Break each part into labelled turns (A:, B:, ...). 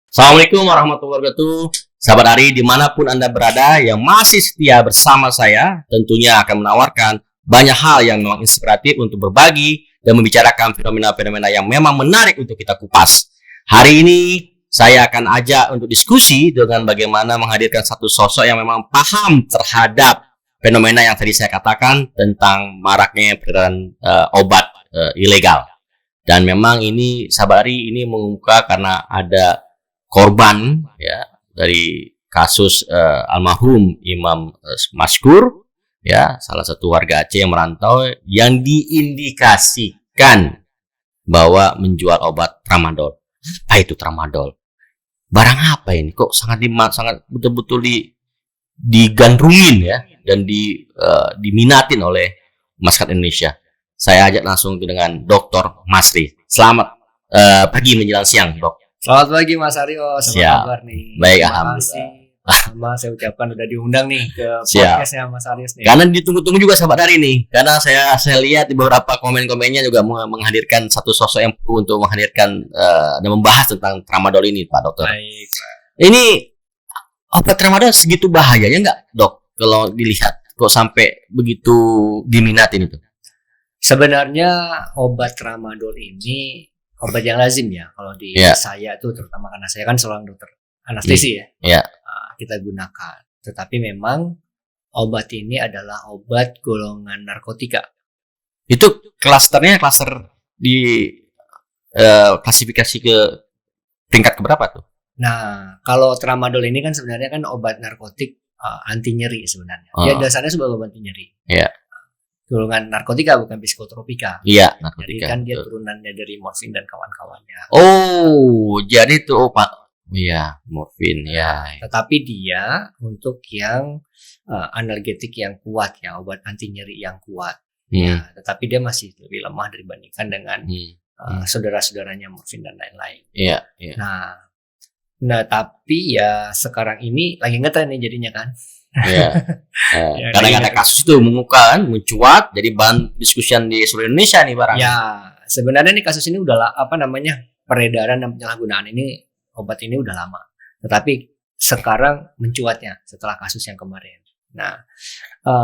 A: Assalamualaikum warahmatullahi wabarakatuh. Sahabat Ari, dimanapun Anda berada yang masih setia bersama saya, tentunya akan menawarkan banyak hal yang memang inspiratif untuk berbagi dan membicarakan fenomena-fenomena yang memang menarik untuk kita kupas. Hari ini saya akan ajak untuk diskusi dengan bagaimana menghadirkan satu sosok yang memang paham terhadap fenomena yang tadi saya katakan tentang maraknya peredaran obat ilegal. Dan memang ini sahabat Ari, ini mengungkap karena ada korban ya dari kasus almarhum Imam Maskur ya, salah satu warga Aceh yang merantau yang diindikasikan bahwa menjual obat tramadol. Apa itu tramadol? Barang apa ini? Kok sangat betul-betul digandrungin ya dan diminatin oleh masyarakat Indonesia. Saya ajak langsung dengan Dr. Masri. Selamat pagi menjelang siang, Dok.
B: Selamat pagi Mas Aryo, apa kabar nih?
A: Baik, alhamdulillah.
B: Sama saya ucapkan udah diundang nih ke podcastnya Mas Aris nih.
A: Karena ditunggu-tunggu juga sahabat Ari nih. Karena saya lihat di beberapa komen-komennya juga menghadirkan satu sosok yang perlu untuk menghadirkan dan membahas tentang tramadol ini, Pak Dokter.
B: Baik.
A: Ini obat tramadol segitu bahayanya nggak, Dok? Kalau dilihat kok sampai begitu diminatin itu?
B: Sebenarnya obat tramadol ini obat yang lazim ya kalau di saya tuh, terutama karena saya kan seorang dokter anestesi ya. Kita gunakan. Tetapi memang obat ini adalah obat golongan narkotika.
A: Itu klaster di klasifikasi ke tingkat keberapa tuh?
B: Nah, kalau tramadol ini kan sebenarnya kan obat narkotik anti nyeri sebenarnya. Dia dasarnya sebagai obat anti nyeri.
A: Iya.
B: Golongan narkotika bukan psikotropika.
A: Iya, narkotika.
B: Jadi kan dia turunannya dari morfin dan kawan-kawannya.
A: Oh, jadi itu Pak. Iya, morfin ya.
B: Tetapi dia untuk yang analgetik yang kuat ya, obat anti nyeri yang kuat. Ya, tetapi dia masih lebih lemah dibandingkan dengan saudara-saudaranya morfin dan lain-lain.
A: Iya.
B: Nah, tapi ya sekarang ini lagi ngetren nih jadinya kan.
A: Iya. Karena ada kasus itu mencuat jadi bahan diskusian di seluruh Indonesia nih barang.
B: Ya, sebenarnya nih kasus ini udah peredaran dan penyalahgunaan ini obat ini udah lama. Tetapi sekarang mencuatnya setelah kasus yang kemarin. Nah,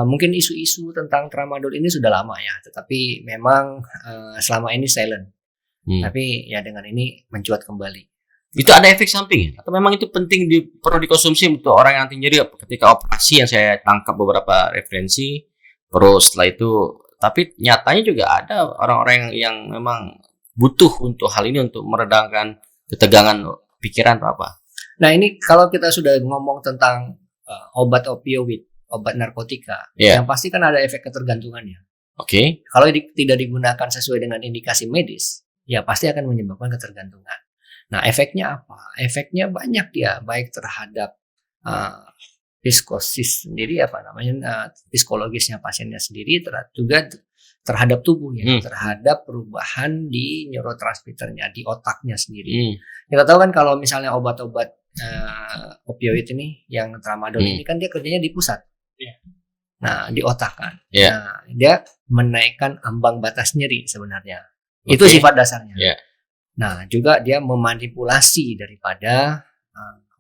B: mungkin isu-isu tentang tramadol ini sudah lama ya, tetapi memang selama ini silent. Tapi ya dengan ini mencuat kembali.
A: Itu ada efek samping atau memang itu penting perlu dikonsumsi untuk orang yang anti nyeri ketika operasi yang saya tangkap beberapa referensi. Terus setelah itu, tapi nyatanya juga ada orang-orang yang memang butuh untuk hal ini untuk meredakan ketegangan pikiran atau apa.
B: Nah, ini kalau kita sudah ngomong tentang obat opioid, obat narkotika, yang pasti kan ada efek ketergantungannya.
A: Oke.
B: Kalau tidak digunakan sesuai dengan indikasi medis, ya pasti akan menyebabkan ketergantungan. Nah, efeknya apa? Efeknya banyak dia, baik terhadap psikosis sendiri, psikologisnya pasiennya sendiri, juga terhadap tubuh ya, terhadap perubahan di neurotransmitternya, di otaknya sendiri. Kita tahu kan kalau misalnya obat-obat opioid ini, yang tramadol ini kan dia kerjanya di pusat. Nah, di otak kan. Nah, dia menaikkan ambang batas nyeri sebenarnya. Itu sifat dasarnya. Nah, juga dia memanipulasi daripada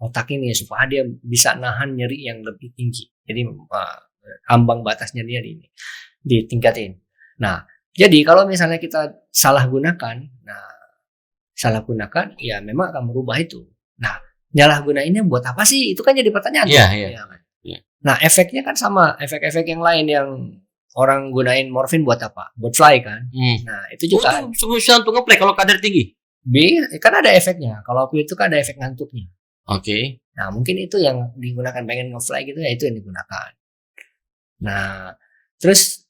B: otak ini supaya dia bisa nahan nyeri yang lebih tinggi. Jadi ambang batas nyeri ini ditingkatin. Nah, jadi kalau misalnya kita salah gunakan ya memang akan merubah itu. Nah, nyalah gunainnya buat apa sih? Itu kan jadi pertanyaan.
A: Iya.
B: Nah, efeknya kan sama efek-efek yang lain yang orang gunain morfin buat apa? Buat fly kan. Nah, itu juga
A: susah untuk ngeplay kalau kadar tinggi.
B: Kan ada efeknya. Kalau opioid itu kan ada efek ngantuknya.
A: Oke.
B: Nah, mungkin itu yang digunakan, pengen nge-fly gitu ya, itu yang digunakan. Nah, terus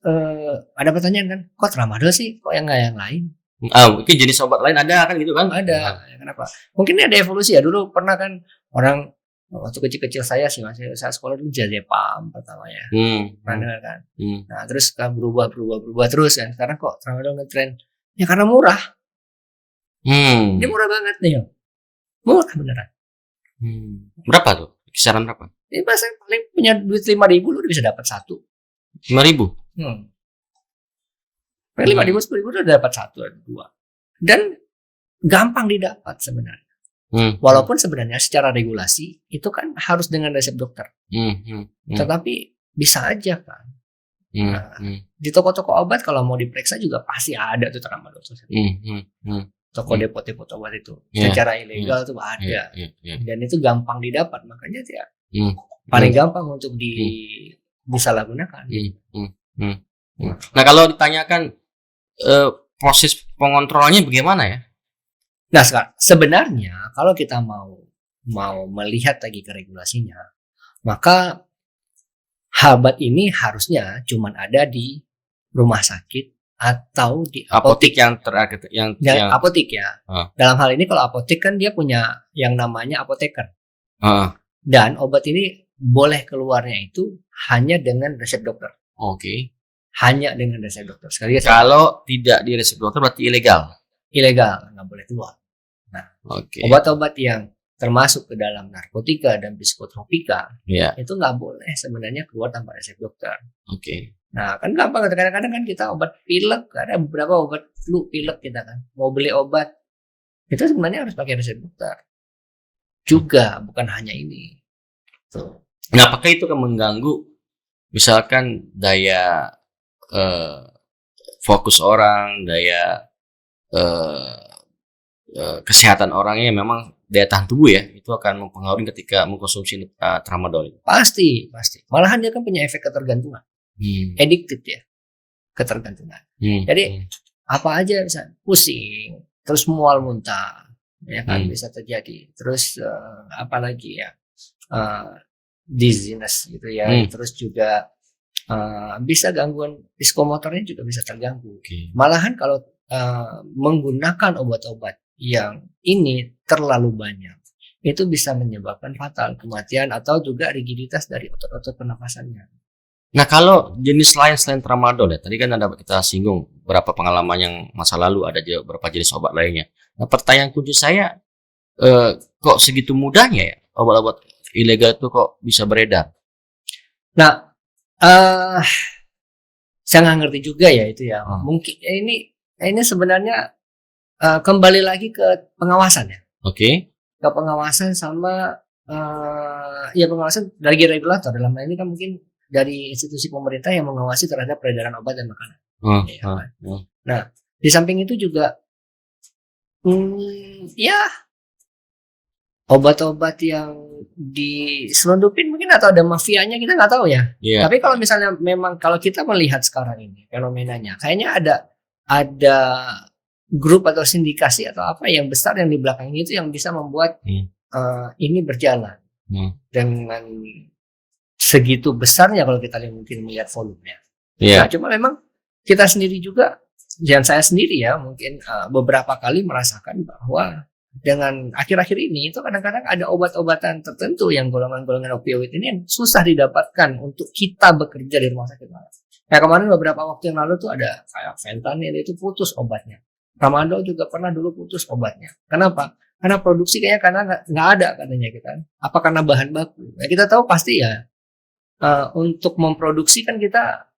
B: ada pertanyaan kan, kok tramadol sih? Kok yang nggak yang lain?
A: Mungkin jenis obat lain ada kan gitu kan?
B: Ada. Kenapa? Mungkin ada evolusi ya. Dulu pernah kan orang waktu kecil-kecil saya sekolah dulu Diazepam pertamanya. Pernah kan? Nah, terus kan berubah terus kan. Sekarang kok tramadol ngetren? Ya karena murah. Dia murah banget nih. Murah beneran.
A: Berapa tuh? Kisaran berapa?
B: Ini bahasa paling punya duit 5.000 lu udah bisa dapat satu.
A: 5.000?
B: Paling 5.000, 10.000 udah dapat satu atau dua. Dan gampang didapat sebenarnya. Walaupun sebenarnya secara regulasi itu kan harus dengan resep dokter. Tetapi bisa aja kan. Nah, di toko-toko obat kalau mau diperiksa juga pasti ada tuh tramadol. Toko depot-depot obat itu secara ilegal tuh ada. Dan itu gampang didapat, makanya dia paling gampang untuk disalahgunakan.
A: Nah, kalau ditanyakan proses pengontrolannya bagaimana ya?
B: Nah, sebenarnya kalau kita mau melihat lagi ke regulasinya, maka Habat ini harusnya cuman ada di rumah sakit atau di
A: apotek yang
B: apotek ya. Dalam hal ini kalau apotek kan dia punya yang namanya apoteker. Dan obat ini boleh keluarnya itu hanya dengan resep dokter.
A: Oke.
B: Hanya dengan resep dokter. Sekali lagi,
A: kalau tidak di resep dokter berarti ilegal.
B: Ilegal, nggak boleh keluar. Nah, obat-obat yang termasuk ke dalam narkotika dan psikotropika itu nggak boleh sebenarnya keluar tanpa resep dokter. Nah, kan gampang, kadang-kadang kan kita obat pilek, ada beberapa obat flu pilek kita kan mau beli obat itu sebenarnya harus pakai resep dokter juga, bukan hanya ini.
A: Nah, apakah itu kan mengganggu misalkan daya fokus orang, daya kesehatan orangnya, memang daya tahan tubuh ya, itu akan mempengaruhi ketika mengkonsumsi tramadol.
B: Pasti. Malahan dia kan punya efek ketergantungan, addicted ya, ketergantungan. Jadi apa aja bisa pusing, terus mual muntah, ya kan bisa terjadi. Terus apalagi ya, dizziness gitu ya. Terus juga bisa gangguan psikomotornya juga bisa terganggu. Malahan kalau menggunakan obat-obat yang ini terlalu banyak, itu bisa menyebabkan fatal kematian atau juga rigiditas dari otot-otot pernapasannya.
A: Nah, kalau jenis lain selain tramadol ya, tadi kan ada kita singgung beberapa pengalaman yang masa lalu, ada juga beberapa jenis obat lainnya. Nah, pertanyaan kunci saya, kok segitu mudahnya ya obat-obat ilegal itu kok bisa beredar?
B: Nah, saya nggak ngerti juga ya itu ya. Mungkin ini sebenarnya kembali lagi ke pengawasan ya. Ke pengawasan sama pengawasan dari regulator. Dalam hal ini kan mungkin dari institusi pemerintah yang mengawasi terhadap peredaran obat dan makanan. Nah, di samping itu juga obat-obat yang diselundupin mungkin atau ada mafianya, kita nggak tahu ya. Tapi kalau misalnya memang kalau kita melihat sekarang ini fenomenanya, kayaknya ada grup atau sindikasi atau apa yang besar yang di belakang itu yang bisa membuat ini berjalan dengan segitu besarnya kalau kita mungkin melihat volumenya. Nah, cuma memang kita sendiri juga, dan saya sendiri ya mungkin beberapa kali merasakan bahwa dengan akhir-akhir ini itu kadang-kadang ada obat-obatan tertentu yang golongan-golongan opioid ini yang susah didapatkan untuk kita bekerja di rumah sakit. Kayak kemarin beberapa waktu yang lalu tuh ada kayak fentanyl itu putus obatnya. Tramadol juga pernah dulu putus obatnya. Kenapa? Karena produksi kayaknya karena nggak ada katanya kita. Apa karena bahan baku? Nah, kita tahu pasti ya untuk memproduksi kan kita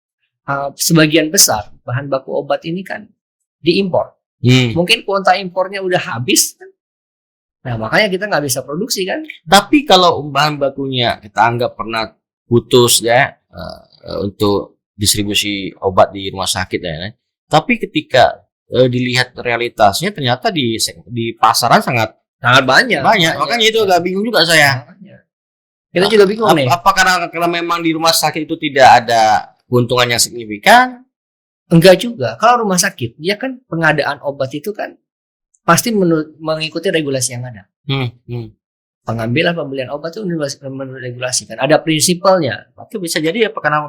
B: sebagian besar bahan baku obat ini kan diimpor. Mungkin kuota impornya udah habis kan. Nah, makanya kita nggak bisa produksi kan.
A: Tapi kalau bahan bakunya kita anggap pernah putus ya untuk distribusi obat di rumah sakit ya. Tapi ketika dilihat realitasnya ternyata di pasaran sangat
B: banyak.
A: Makanya itu agak bingung juga saya.
B: Kita juga bingung nih.
A: Apa karena memang di rumah sakit itu tidak ada keuntungan yang signifikan?
B: Enggak juga. Kalau rumah sakit, dia kan pengadaan obat itu kan pasti mengikuti regulasi yang ada. Pengambilan pembelian obat itu menurut regulasi kan. Ada prinsipalnya.
A: Itu bisa jadi apa karena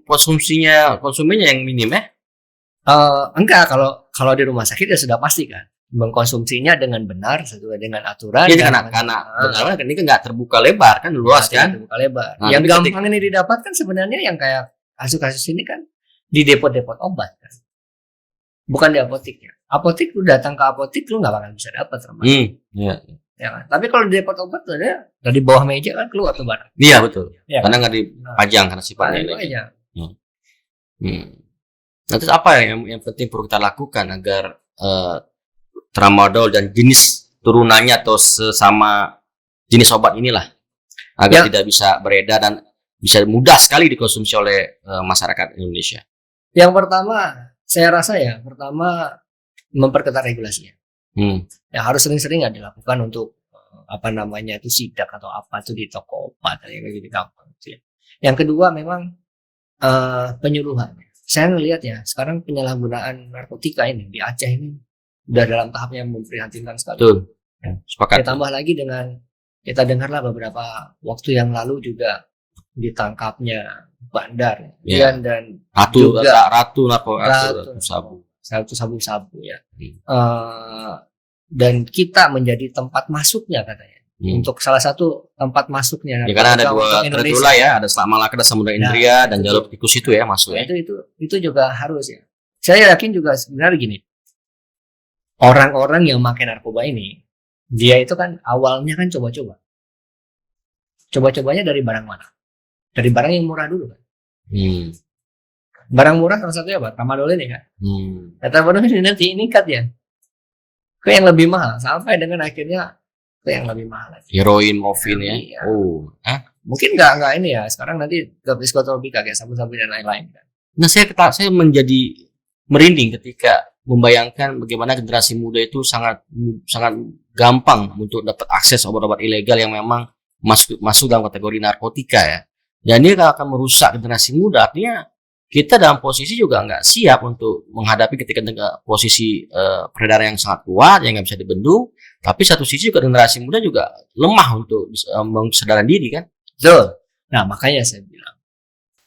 A: konsumennya yang minim ya?
B: Enggak, kalau di rumah sakit ya sudah pasti kan mengkonsumsinya dengan benar sesuai dengan aturan.
A: Karena benar ini kan nggak terbuka lebar kan, luas kan.
B: Terbuka lebar. Yang gampang ini didapatkan sebenarnya yang kayak kasus-kasus ini kan di depot-depot obat kan, bukan di apoteknya. Apotek lu datang ke apotek lu nggak bakal bisa dapat ya kan? Tapi kalau di depot obat tuh ada dari bawah meja kan keluar tuh barang.
A: Iya betul. Ya, karena nggak dipajang karena sifatnya ini. Nah, terus apa yang penting perlu kita lakukan agar tramadol dan jenis turunannya atau sesama jenis obat inilah agar tidak bisa beredar dan bisa mudah sekali dikonsumsi oleh masyarakat Indonesia.
B: Yang pertama, saya rasa memperketat regulasinya. Yang harus sering-sering dilakukan untuk itu sidak atau apa itu di toko obat kayak gitu gampang gitu ya. Yang kedua memang penyuluhan. Saya ngelihat ya sekarang penyalahgunaan narkotika ini di Aceh ini udah dalam tahap yang memprihatinkan sekali.
A: Betul. Ya, sepakat.
B: Ditambah lagi dengan kita dengarlah beberapa waktu yang lalu juga ditangkapnya bandar dan ratu sabu ya. Dan kita menjadi tempat masuknya katanya. Untuk salah satu tempat masuknya.
A: Ya, karena ada dua tertulah ya, ada Selat Malaka, ada Samudra Indria dan jalur tikus itu ya masuk.
B: Itu juga harus ya. Saya yakin juga sebenarnya gini. Orang-orang yang makan narkoba ini, dia itu kan awalnya kan coba-coba. Coba-cobanya dari barang mana? Dari barang yang murah dulu kan. Barang murah salah satunya apa? Tramadol ini kan. Tramadol ini nanti meningkat ya ke yang lebih mahal sampai dengan akhirnya ke yang lebih mahal lagi.
A: Heroin, morfin ya.
B: Iya. Mungkin nggak ini ya. Sekarang nanti ke psikotropika kayak sabu-sabu dan lain-lain kan.
A: Nah, saya menjadi merinding ketika membayangkan bagaimana generasi muda itu sangat gampang untuk dapat akses obat-obat ilegal yang memang masuk dalam kategori narkotika ya. Dan ini akan merusak generasi muda. Artinya kita dalam posisi juga nggak siap untuk menghadapi ketika posisi peredaran yang sangat kuat yang nggak bisa dibendung. Tapi satu sisi juga generasi muda juga lemah untuk kesadaran diri kan.
B: Betul. Nah makanya saya bilang.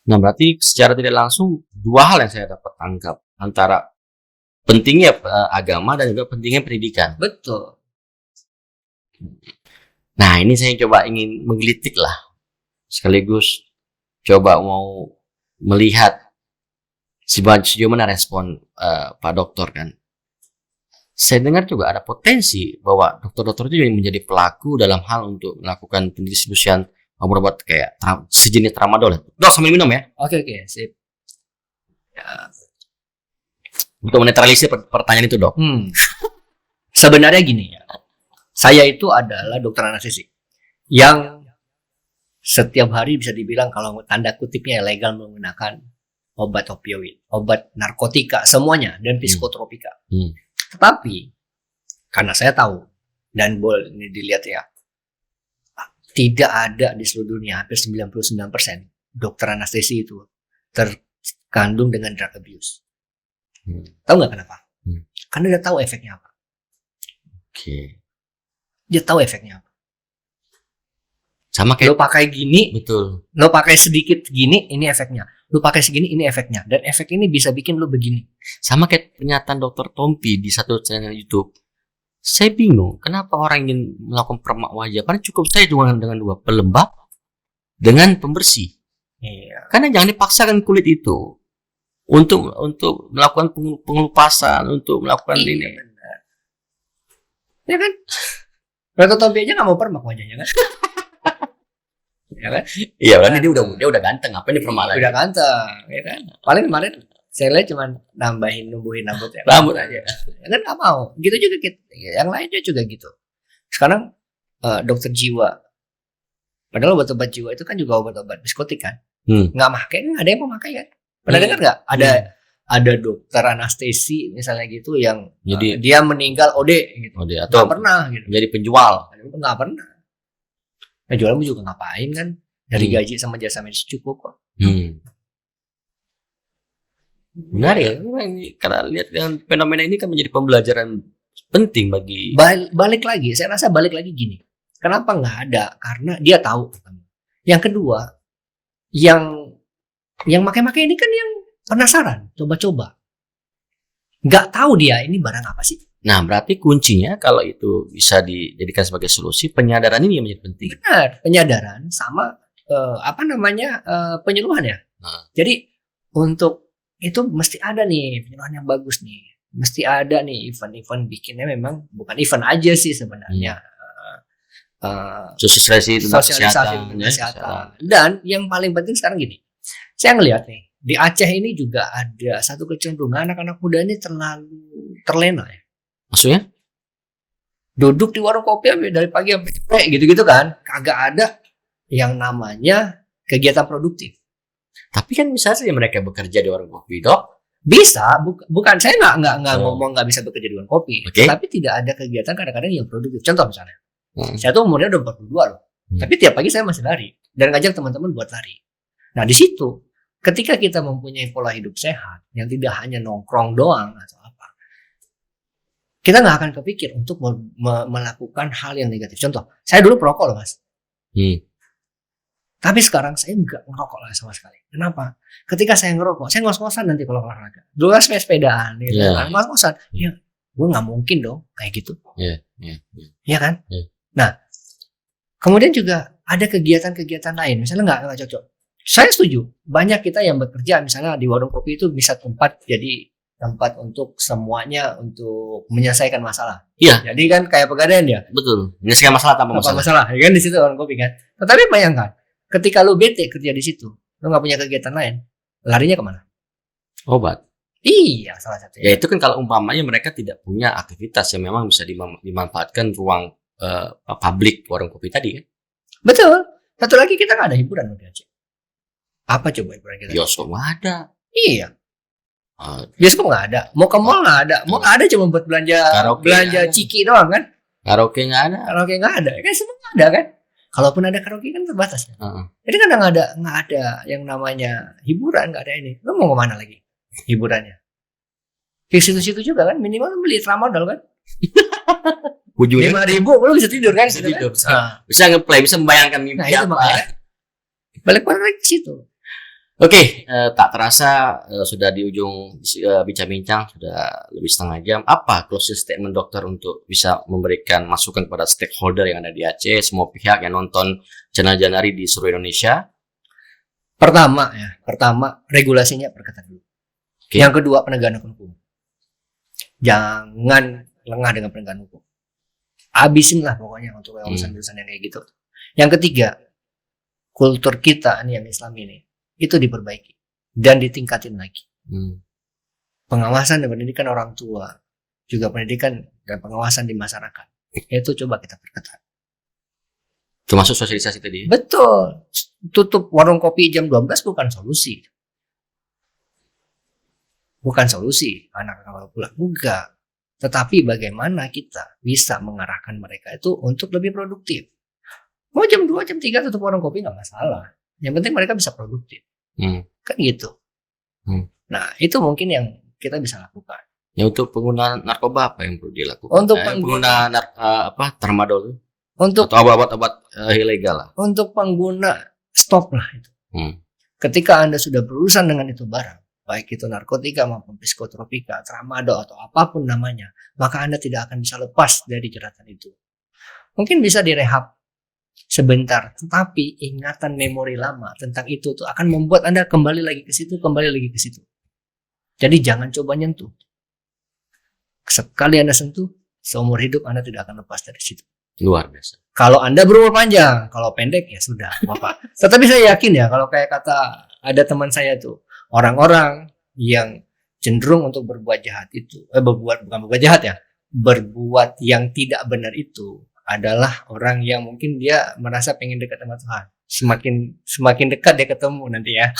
A: Nah berarti secara tidak langsung dua hal yang saya dapat tangkap antara pentingnya agama dan juga pentingnya pendidikan.
B: Betul.
A: Nah ini saya ingin menggelitik lah. Sekaligus coba mau melihat sejauh mana respon Pak Dokter kan. Saya dengar juga ada potensi bahwa dokter-dokter itu menjadi pelaku dalam hal untuk melakukan pendistribusian obat-obat kayak sejenis tramadol. Dok, sambil minum ya.
B: Oke, sip.
A: Ya. Untuk menetralisir pertanyaan itu, Dok.
B: Sebenarnya gini ya. Saya itu adalah dokter anestesi yang setiap hari bisa dibilang kalau tanda kutipnya legal menggunakan obat opioid, obat narkotika semuanya dan psikotropika. Tetapi karena saya tahu dan boleh ini dilihat ya, tidak ada di seluruh dunia hampir 99% dokter anestesi itu terkandung dengan drug abuse. Tahu nggak kenapa? Karena dia tahu efeknya apa. Dia tahu efeknya apa.
A: Sama kayak
B: lo pakai gini,
A: betul.
B: Lo pakai sedikit gini, ini efeknya. Lo pakai segini, ini efeknya. Dan efek ini bisa bikin lo begini.
A: Sama kayak pernyataan Dr. Tompi di satu channel YouTube. Saya bingung, kenapa orang ingin melakukan permak wajah? Karena cukup saya dengan 2 pelembab dengan pembersih.
B: Iya.
A: Karena jangan dipaksakan kulit itu untuk melakukan pengelupasan, untuk melakukan ini.
B: Benar. Ya kan? Dr. Tompi aja nggak mau permak wajahnya kan? Ya kan?
A: Iya, kan dia udah ganteng, apa ini permak lagi?
B: Udah ganteng, ya kan? Paling kemarin saya lihat cuma numbuhin rambut ya.
A: Rambut aja.
B: Ya kan nggak mau. Gitu juga gitu. Yang lainnya juga gitu. Sekarang dokter jiwa. Padahal obat-obat jiwa itu kan juga obat-obat psikotik kan. Nggak pakai, nggak ada yang mau pakai kan? Pernah dengar nggak? Ada dokter anestesi misalnya gitu yang jadi dia meninggal OD gitu.
A: OD atau
B: nggak pernah gitu.
A: Jadi penjual.
B: Nggak pernah. Nah, jualan juga ngapain kan? Dari gaji sama jasa medis cukup kok.
A: Benar ya, karena lihat dengan fenomena ini kan menjadi pembelajaran penting bagi.
B: Balik lagi, saya rasa balik lagi gini. Kenapa nggak ada? Karena dia tahu. Yang kedua, yang pakai ini kan yang penasaran, coba-coba. Nggak tahu dia ini barang apa sih?
A: Nah, berarti kuncinya kalau itu bisa dijadikan sebagai solusi, penyadaran ini yang menjadi penting.
B: Benar, penyadaran sama penyuluhan ya. Jadi untuk itu mesti ada nih penyuluhan yang bagus nih. Mesti ada nih event-event bikinnya memang bukan event aja sih sebenarnya.
A: Sosialisasi tentang
B: kesehatan. Dan yang paling penting sekarang gini. Saya ngelihat nih, di Aceh ini juga ada satu kecenderungan anak-anak muda ini terlalu terlena ya.
A: Maksudnya?
B: Duduk di warung kopi dari pagi sampai sore gitu-gitu kan. Kagak ada yang namanya kegiatan produktif.
A: Tapi kan bisa saja mereka bekerja di warung kopi, Dok.
B: Bisa, bukan saya nggak ngomong nggak bisa bekerja di warung kopi,
A: Oke.
B: tapi tidak ada kegiatan kadang-kadang yang produktif. Contoh misalnya,
A: Hmm.
B: saya tuh umurnya udah 42 loh, tapi tiap pagi saya masih lari dan ngajak teman-teman buat lari. Nah di situ, ketika kita mempunyai pola hidup sehat yang tidak hanya nongkrong doang atau apa, kita nggak akan kepikir untuk melakukan hal yang negatif. Contoh, saya dulu perokok loh mas. Tapi sekarang saya nggak ngerokok lah sama sekali. Kenapa? Ketika saya ngerokok, saya ngos-ngosan nanti kalau olahraga. Dulu kan sepedaan, gitu kan, ngos-ngosan. Ya, gue nggak mungkin dong kayak gitu. Iya kan? Nah, kemudian juga ada kegiatan-kegiatan lain. Misalnya nggak cocok. Saya setuju. Banyak kita yang bekerja, misalnya di warung kopi itu bisa jadi tempat untuk semuanya untuk menyelesaikan masalah.
A: Iya.
B: Jadi kan kayak pegadaian ya.
A: Betul. Menyelesaikan masalah tanpa masalah.
B: Ya kan di situ warung kopi kan. Tetapi bayangkan, ketika lu bete kerja di situ, lu nggak punya kegiatan lain, larinya kemana?
A: Obat.
B: Iya, salah satunya.
A: Ya itu kan kalau umpamanya mereka tidak punya aktivitas yang memang bisa dimanfaatkan ruang publik warung kopi tadi kan.
B: Betul. Satu lagi kita nggak ada hiburan di Aceh. Apa coba hiburan kita?
A: Bioskop nggak ada.
B: Iya. Bioskop nggak ada. Mau ke mall nggak ada. Mau nggak ada cuma buat belanja ciki doang kan?
A: Karaoke nggak ada.
B: Karaoke nggak ada. Kan semua nggak ada kan? Kalaupun ada karaoke kan terbatas. Jadi kan nggak ada yang namanya hiburan, nggak ada ini. Lo mau kemana lagi hiburannya? Di situ-situ juga kan, minimal beli tramadol kan.
A: Ujungnya
B: 5.000 lo bisa tidur kan?
A: bisa tidur, bisa ngeplay, bisa membayangkan mimpi
B: itu
A: apa.
B: makanya balik ke situ.
A: Oke, tak terasa sudah di ujung bincang-bincang, sudah lebih setengah jam. Apa closing statement dokter untuk bisa memberikan masukan kepada stakeholder yang ada di Aceh, semua pihak yang nonton channel Janari di seluruh Indonesia?
B: Pertama regulasinya perketat dulu.
A: Okay.
B: Yang kedua penegakan hukum. Jangan lengah dengan penegakan hukum. Habisin lah pokoknya untuk urusan-urusan yang kayak gitu. Yang ketiga, kultur kita nih yang Islam ini itu diperbaiki dan ditingkatin lagi. Pengawasan dan pendidikan orang tua, juga pendidikan dan pengawasan di masyarakat, itu coba kita perketat.
A: Termasuk sosialisasi tadi.
B: Betul. Tutup warung kopi jam 12 bukan solusi. Bukan solusi anak kalau pulang, enggak. Tetapi bagaimana kita bisa mengarahkan mereka itu untuk lebih produktif. Mau jam 2, jam 3 tutup warung kopi nggak masalah. Yang penting mereka bisa produktif. Kan gitu. Nah itu mungkin yang kita bisa lakukan.
A: Ya untuk pengguna narkoba apa yang perlu dilakukan?
B: Untuk
A: pengguna tramadol
B: untuk
A: atau obat-obat ilegal lah.
B: Untuk pengguna stop lah itu. Ketika Anda sudah berurusan dengan itu barang, baik itu narkotika maupun psikotropika, tramadol atau apapun namanya, maka Anda tidak akan bisa lepas dari jeratan itu. Mungkin bisa direhab sebentar, tetapi ingatan memori lama tentang itu tuh akan membuat Anda kembali lagi ke situ. Jadi jangan coba nyentuh. Sekali Anda sentuh, seumur hidup Anda tidak akan lepas dari situ.
A: Luar biasa.
B: Kalau Anda berumur panjang, kalau pendek ya sudah, Bapak. Tetapi saya yakin ya, kalau kayak kata ada teman saya tuh, orang-orang yang cenderung untuk berbuat jahat itu, bukan berbuat jahat ya, berbuat yang tidak benar itu adalah orang yang mungkin dia merasa pengen dekat sama Tuhan. Semakin dekat dia ketemu nanti ya.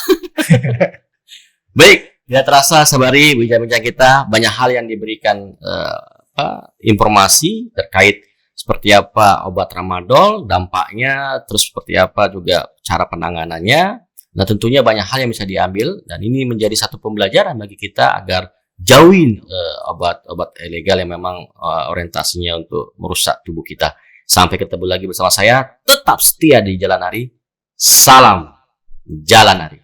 A: Baik, tidak terasa sabari bincang-bincang kita banyak hal yang diberikan informasi terkait seperti apa obat tramadol, dampaknya, terus seperti apa juga cara penanganannya. Nah tentunya banyak hal yang bisa diambil dan ini menjadi satu pembelajaran bagi kita agar jauhin obat-obat ilegal yang memang orientasinya untuk merusak tubuh kita. Sampai ketemu lagi bersama saya, tetap setia di Jalan Hari. Salam Jalan Hari.